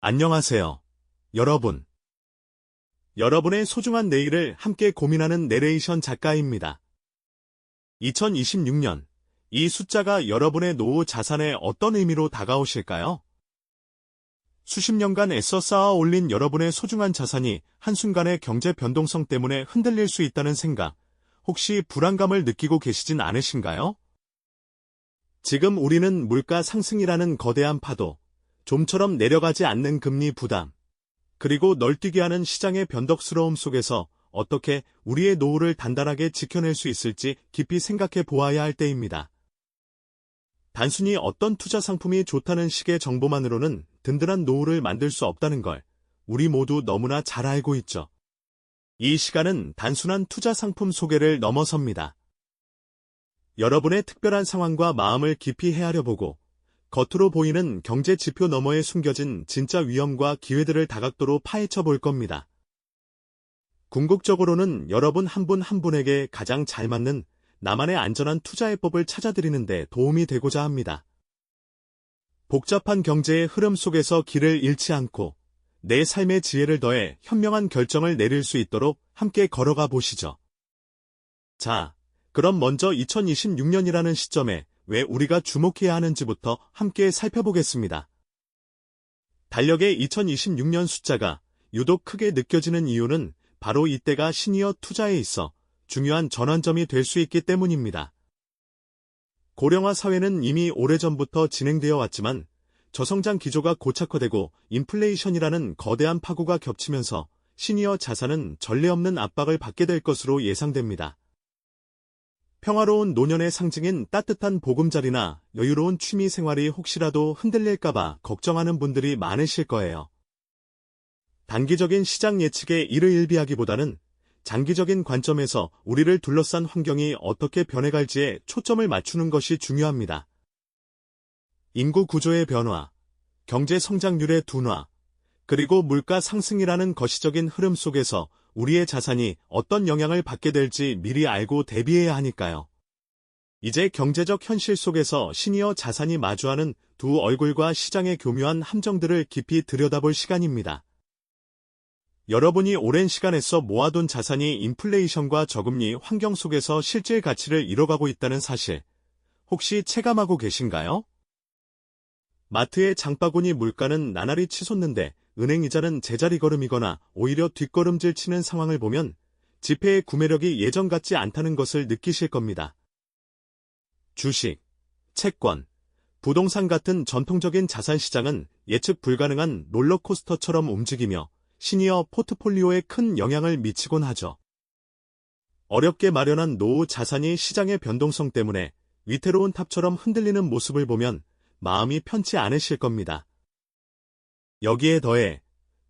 안녕하세요, 여러분. 여러분의 소중한 내일을 함께 고민하는 내레이션 작가입니다. 2026년, 이 숫자가 여러분의 노후 자산에 어떤 의미로 다가오실까요? 수십 년간 애써 쌓아 올린 여러분의 소중한 자산이 한순간의 경제 변동성 때문에 흔들릴 수 있다는 생각, 혹시 불안감을 느끼고 계시진 않으신가요? 지금 우리는 물가 상승이라는 거대한 파도, 좀처럼 내려가지 않는 금리 부담, 그리고 널뛰게 하는 시장의 변덕스러움 속에서 어떻게 우리의 노후를 단단하게 지켜낼 수 있을지 깊이 생각해 보아야 할 때입니다. 단순히 어떤 투자 상품이 좋다는 식의 정보만으로는 든든한 노후를 만들 수 없다는 걸 우리 모두 너무나 잘 알고 있죠. 이 시간은 단순한 투자 상품 소개를 넘어섭니다. 여러분의 특별한 상황과 마음을 깊이 헤아려보고 겉으로 보이는 경제 지표 너머에 숨겨진 진짜 위험과 기회들을 다각도로 파헤쳐 볼 겁니다. 궁극적으로는 여러분 한 분 한 분에게 가장 잘 맞는 나만의 안전한 투자 해법을 찾아드리는 데 도움이 되고자 합니다. 복잡한 경제의 흐름 속에서 길을 잃지 않고 내 삶의 지혜를 더해 현명한 결정을 내릴 수 있도록 함께 걸어가 보시죠. 자, 그럼 먼저 2026년이라는 시점에 왜 우리가 주목해야 하는지부터 함께 살펴보겠습니다. 달력의 2026년 숫자가 유독 크게 느껴지는 이유는 바로 이때가 시니어 투자에 있어 중요한 전환점이 될 수 있기 때문입니다. 고령화 사회는 이미 오래전부터 진행되어 왔지만 저성장 기조가 고착화되고 인플레이션이라는 거대한 파고가 겹치면서 시니어 자산은 전례 없는 압박을 받게 될 것으로 예상됩니다. 평화로운 노년의 상징인 따뜻한 보금자리나 여유로운 취미 생활이 혹시라도 흔들릴까봐 걱정하는 분들이 많으실 거예요. 단기적인 시장 예측에 이를 일비하기보다는 장기적인 관점에서 우리를 둘러싼 환경이 어떻게 변해갈지에 초점을 맞추는 것이 중요합니다. 인구 구조의 변화, 경제 성장률의 둔화, 그리고 물가 상승이라는 거시적인 흐름 속에서 우리의 자산이 어떤 영향을 받게 될지 미리 알고 대비해야 하니까요. 이제 경제적 현실 속에서 시니어 자산이 마주하는 두 얼굴과 시장의 교묘한 함정들을 깊이 들여다볼 시간입니다. 여러분이 오랜 시간 애써 모아둔 자산이 인플레이션과 저금리 환경 속에서 실질 가치를 잃어가고 있다는 사실, 혹시 체감하고 계신가요? 마트의 장바구니 물가는 나날이 치솟는데 은행 이자는 제자리 걸음이거나 오히려 뒷걸음질 치는 상황을 보면 지폐의 구매력이 예전 같지 않다는 것을 느끼실 겁니다. 주식, 채권, 부동산 같은 전통적인 자산 시장은 예측 불가능한 롤러코스터처럼 움직이며 시니어 포트폴리오에 큰 영향을 미치곤 하죠. 어렵게 마련한 노후 자산이 시장의 변동성 때문에 위태로운 탑처럼 흔들리는 모습을 보면 마음이 편치 않으실 겁니다. 여기에 더해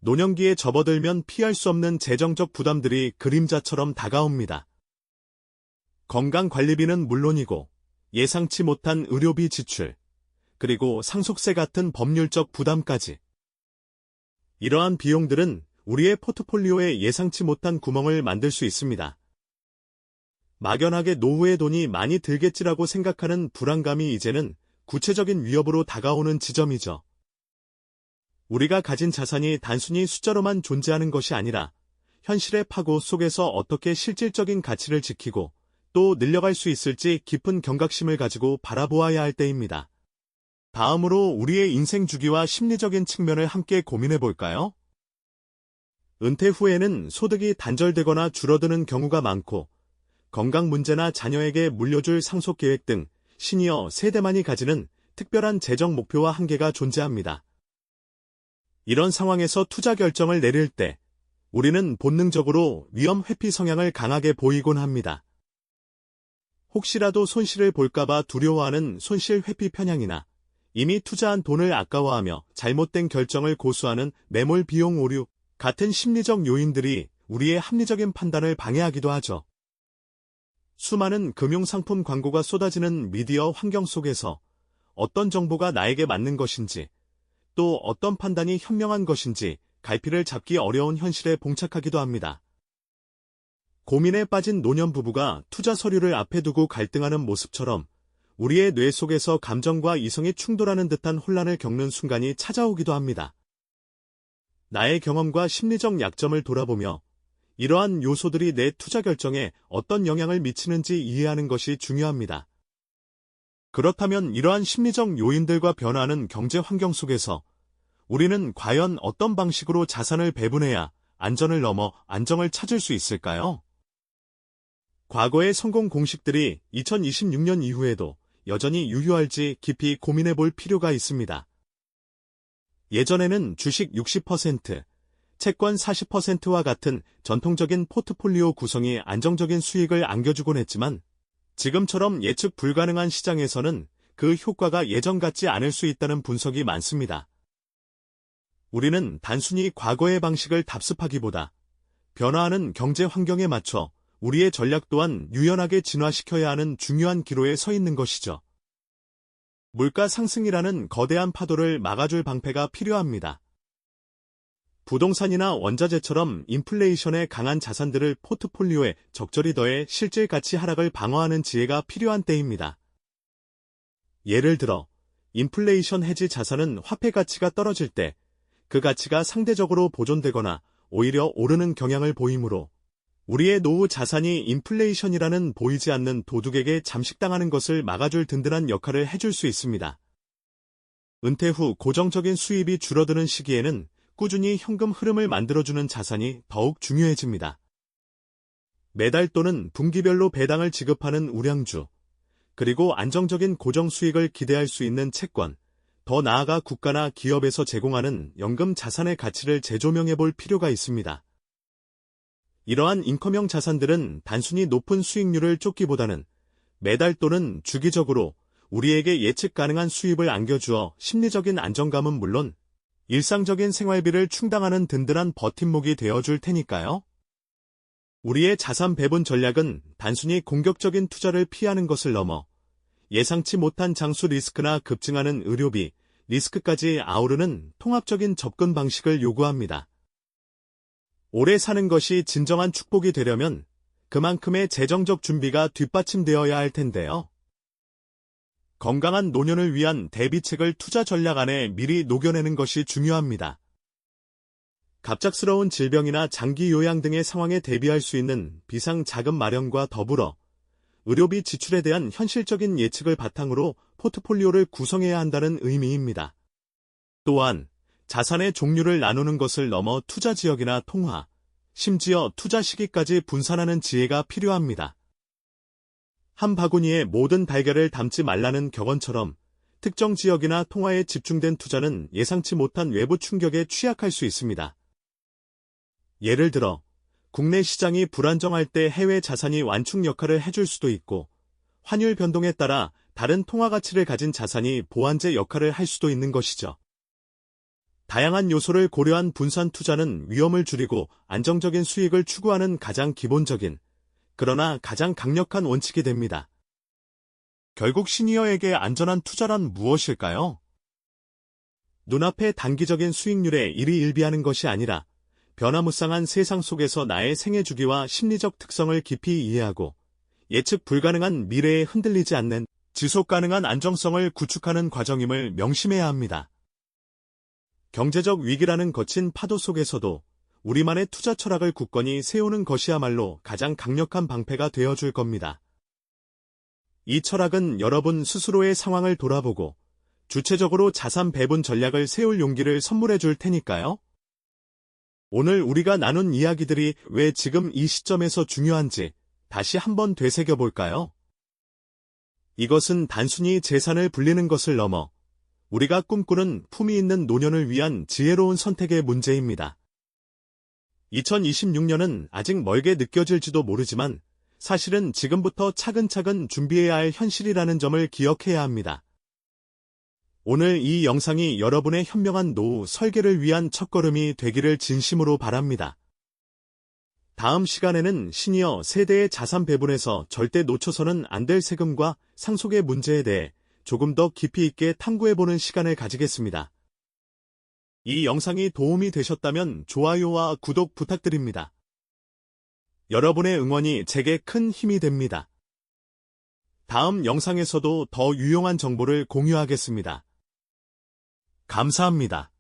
노년기에 접어들면 피할 수 없는 재정적 부담들이 그림자처럼 다가옵니다. 건강관리비는 물론이고 예상치 못한 의료비 지출, 그리고 상속세 같은 법률적 부담까지. 이러한 비용들은 우리의 포트폴리오에 예상치 못한 구멍을 만들 수 있습니다. 막연하게 노후의 돈이 많이 들겠지라고 생각하는 불안감이 이제는 구체적인 위협으로 다가오는 지점이죠. 우리가 가진 자산이 단순히 숫자로만 존재하는 것이 아니라 현실의 파고 속에서 어떻게 실질적인 가치를 지키고 또 늘려갈 수 있을지 깊은 경각심을 가지고 바라보아야 할 때입니다. 다음으로 우리의 인생 주기와 심리적인 측면을 함께 고민해 볼까요? 은퇴 후에는 소득이 단절되거나 줄어드는 경우가 많고 건강 문제나 자녀에게 물려줄 상속 계획 등 시니어 세대만이 가지는 특별한 재정 목표와 한계가 존재합니다. 이런 상황에서 투자 결정을 내릴 때 우리는 본능적으로 위험 회피 성향을 강하게 보이곤 합니다. 혹시라도 손실을 볼까봐 두려워하는 손실 회피 편향이나 이미 투자한 돈을 아까워하며 잘못된 결정을 고수하는 매몰 비용 오류 같은 심리적 요인들이 우리의 합리적인 판단을 방해하기도 하죠. 수많은 금융상품 광고가 쏟아지는 미디어 환경 속에서 어떤 정보가 나에게 맞는 것인지 또 어떤 판단이 현명한 것인지 갈피를 잡기 어려운 현실에 봉착하기도 합니다. 고민에 빠진 노년 부부가 투자 서류를 앞에 두고 갈등하는 모습처럼 우리의 뇌 속에서 감정과 이성이 충돌하는 듯한 혼란을 겪는 순간이 찾아오기도 합니다. 나의 경험과 심리적 약점을 돌아보며 이러한 요소들이 내 투자 결정에 어떤 영향을 미치는지 이해하는 것이 중요합니다. 그렇다면 이러한 심리적 요인들과 변화하는 경제 환경 속에서 우리는 과연 어떤 방식으로 자산을 배분해야 안전을 넘어 안정을 찾을 수 있을까요? 과거의 성공 공식들이 2026년 이후에도 여전히 유효할지 깊이 고민해 볼 필요가 있습니다. 예전에는 주식 60%, 채권 40%와 같은 전통적인 포트폴리오 구성이 안정적인 수익을 안겨주곤 했지만 지금처럼 예측 불가능한 시장에서는 그 효과가 예전 같지 않을 수 있다는 분석이 많습니다. 우리는 단순히 과거의 방식을 답습하기보다 변화하는 경제 환경에 맞춰 우리의 전략 또한 유연하게 진화시켜야 하는 중요한 기로에 서 있는 것이죠. 물가 상승이라는 거대한 파도를 막아줄 방패가 필요합니다. 부동산이나 원자재처럼 인플레이션에 강한 자산들을 포트폴리오에 적절히 더해 실질 가치 하락을 방어하는 지혜가 필요한 때입니다. 예를 들어, 인플레이션 해지 자산은 화폐 가치가 떨어질 때 그 가치가 상대적으로 보존되거나 오히려 오르는 경향을 보이므로 우리의 노후 자산이 인플레이션이라는 보이지 않는 도둑에게 잠식당하는 것을 막아줄 든든한 역할을 해줄 수 있습니다. 은퇴 후 고정적인 수입이 줄어드는 시기에는 꾸준히 현금 흐름을 만들어주는 자산이 더욱 중요해집니다. 매달 또는 분기별로 배당을 지급하는 우량주, 그리고 안정적인 고정 수익을 기대할 수 있는 채권, 더 나아가 국가나 기업에서 제공하는 연금 자산의 가치를 재조명해 볼 필요가 있습니다. 이러한 인컴형 자산들은 단순히 높은 수익률을 쫓기보다는 매달 또는 주기적으로 우리에게 예측 가능한 수입을 안겨주어 심리적인 안정감은 물론 일상적인 생활비를 충당하는 든든한 버팀목이 되어줄 테니까요. 우리의 자산 배분 전략은 단순히 공격적인 투자를 피하는 것을 넘어 예상치 못한 장수 리스크나 급증하는 의료비, 리스크까지 아우르는 통합적인 접근 방식을 요구합니다. 오래 사는 것이 진정한 축복이 되려면 그만큼의 재정적 준비가 뒷받침되어야 할 텐데요. 건강한 노년을 위한 대비책을 투자 전략 안에 미리 녹여내는 것이 중요합니다. 갑작스러운 질병이나 장기 요양 등의 상황에 대비할 수 있는 비상 자금 마련과 더불어 의료비 지출에 대한 현실적인 예측을 바탕으로 포트폴리오를 구성해야 한다는 의미입니다. 또한 자산의 종류를 나누는 것을 넘어 투자 지역이나 통화, 심지어 투자 시기까지 분산하는 지혜가 필요합니다. 한 바구니에 모든 달걀을 담지 말라는 격언처럼 특정 지역이나 통화에 집중된 투자는 예상치 못한 외부 충격에 취약할 수 있습니다. 예를 들어 국내 시장이 불안정할 때 해외 자산이 완충 역할을 해줄 수도 있고 환율 변동에 따라 다른 통화 가치를 가진 자산이 보완제 역할을 할 수도 있는 것이죠. 다양한 요소를 고려한 분산 투자는 위험을 줄이고 안정적인 수익을 추구하는 가장 기본적인, 그러나 가장 강력한 원칙이 됩니다. 결국 시니어에게 안전한 투자란 무엇일까요? 눈앞의 단기적인 수익률에 일희일비하는 것이 아니라 변화무쌍한 세상 속에서 나의 생애 주기와 심리적 특성을 깊이 이해하고 예측 불가능한 미래에 흔들리지 않는 지속 가능한 안정성을 구축하는 과정임을 명심해야 합니다. 경제적 위기라는 거친 파도 속에서도 우리만의 투자 철학을 굳건히 세우는 것이야말로 가장 강력한 방패가 되어줄 겁니다. 이 철학은 여러분 스스로의 상황을 돌아보고 주체적으로 자산 배분 전략을 세울 용기를 선물해 줄 테니까요. 오늘 우리가 나눈 이야기들이 왜 지금 이 시점에서 중요한지 다시 한번 되새겨 볼까요? 이것은 단순히 재산을 불리는 것을 넘어 우리가 꿈꾸는 품위 있는 노년을 위한 지혜로운 선택의 문제입니다. 2026년은 아직 멀게 느껴질지도 모르지만 사실은 지금부터 차근차근 준비해야 할 현실이라는 점을 기억해야 합니다. 오늘 이 영상이 여러분의 현명한 노후 설계를 위한 첫걸음이 되기를 진심으로 바랍니다. 다음 시간에는 시니어 세대의 자산 배분에서 절대 놓쳐서는 안 될 세금과 상속의 문제에 대해 조금 더 깊이 있게 탐구해보는 시간을 가지겠습니다. 이 영상이 도움이 되셨다면 좋아요와 구독 부탁드립니다. 여러분의 응원이 제게 큰 힘이 됩니다. 다음 영상에서도 더 유용한 정보를 공유하겠습니다. 감사합니다.